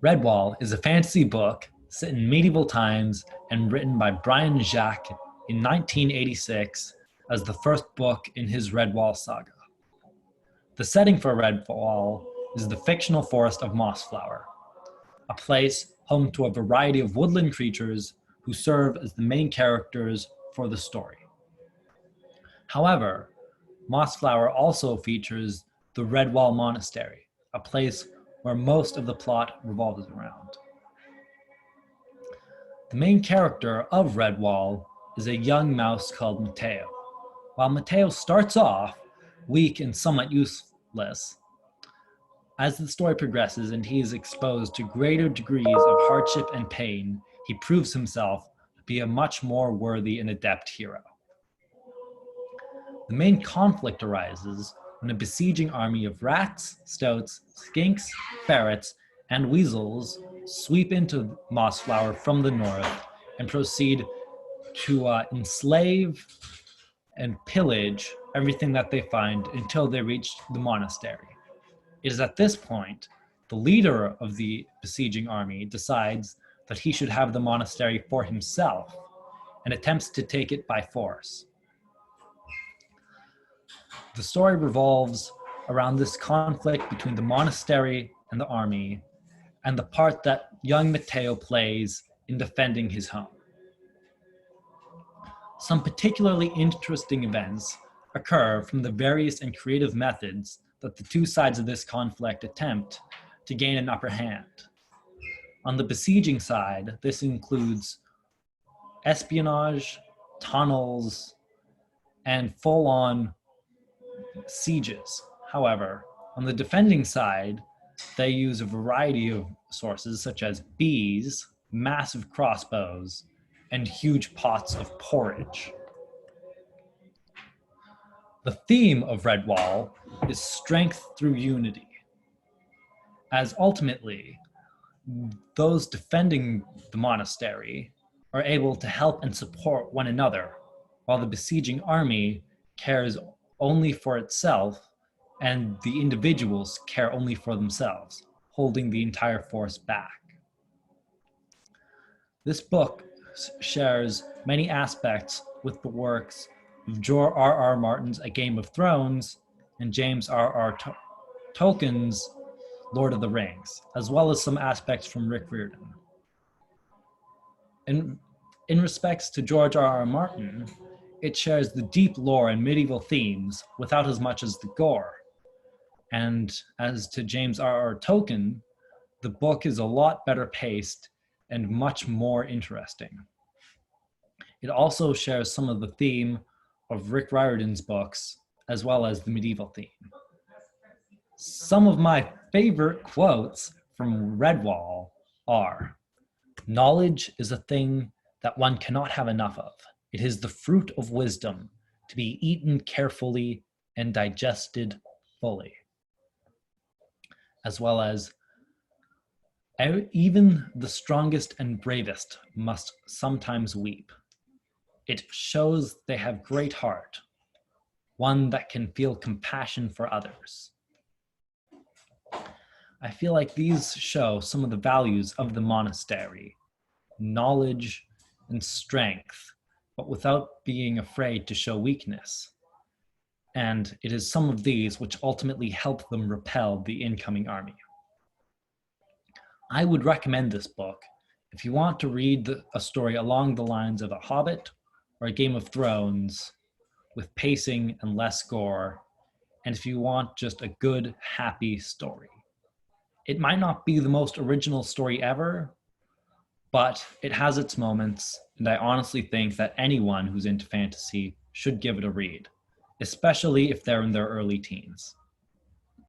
Redwall is a fantasy book set in medieval times and written by Brian Jacques in 1986 as the first book in his Redwall saga. The setting for Redwall is the fictional forest of Mossflower, a place home to a variety of woodland creatures who serve as the main characters for the story. However, Mossflower also features the Redwall Monastery, a place where most of the plot revolves around. The main character of Redwall is a young mouse called Mateo. While Mateo starts off weak and somewhat useless, as the story progresses and he is exposed to greater degrees of hardship and pain, he proves himself to be a much more worthy and adept hero. The main conflict arises when a besieging army of rats, stoats, skinks, ferrets, and weasels sweep into Mossflower from the north and proceed to enslave and pillage everything that they find until they reach the monastery. It is at this point the leader of the besieging army decides that he should have the monastery for himself and attempts to take it by force. The story revolves around this conflict between the monastery and the army, and the part that young Mateo plays in defending his home. Some particularly interesting events occur from the various and creative methods that the two sides of this conflict attempt to gain an upper hand. On the besieging side, this includes espionage, tunnels, and full-on sieges. However, on the defending side, they use a variety of sources such as bees, massive crossbows, and huge pots of porridge. The theme of Redwall is strength through unity, as ultimately those defending the monastery are able to help and support one another, while the besieging army cares only for itself and the individuals care only for themselves, holding the entire force back. This book shares many aspects with the works of George R.R. Martin's A Game of Thrones and James R.R. Tolkien's Lord of the Rings, as well as some aspects from Rick Riordan. In respects to George R.R. Martin, it shares the deep lore and medieval themes without as much as the gore. And as to James R.R. Tolkien, the book is a lot better paced and much more interesting. It also shares some of the theme of Rick Riordan's books, as well as the medieval theme. Some of my favorite quotes from Redwall are, "Knowledge is a thing that one cannot have enough of. It is the fruit of wisdom, to be eaten carefully and digested fully." As well as, "Even the strongest and bravest must sometimes weep. It shows they have great heart, one that can feel compassion for others." I feel like these show some of the values of the monastery: knowledge and strength, but without being afraid to show weakness. And it is some of these which ultimately help them repel the incoming army. I would recommend this book if you want to read a story along the lines of A Hobbit or A Game of Thrones with pacing and less gore, and if you want just a good, happy story. It might not be the most original story ever, but it has its moments, and I honestly think that anyone who's into fantasy should give it a read, especially if they're in their early teens.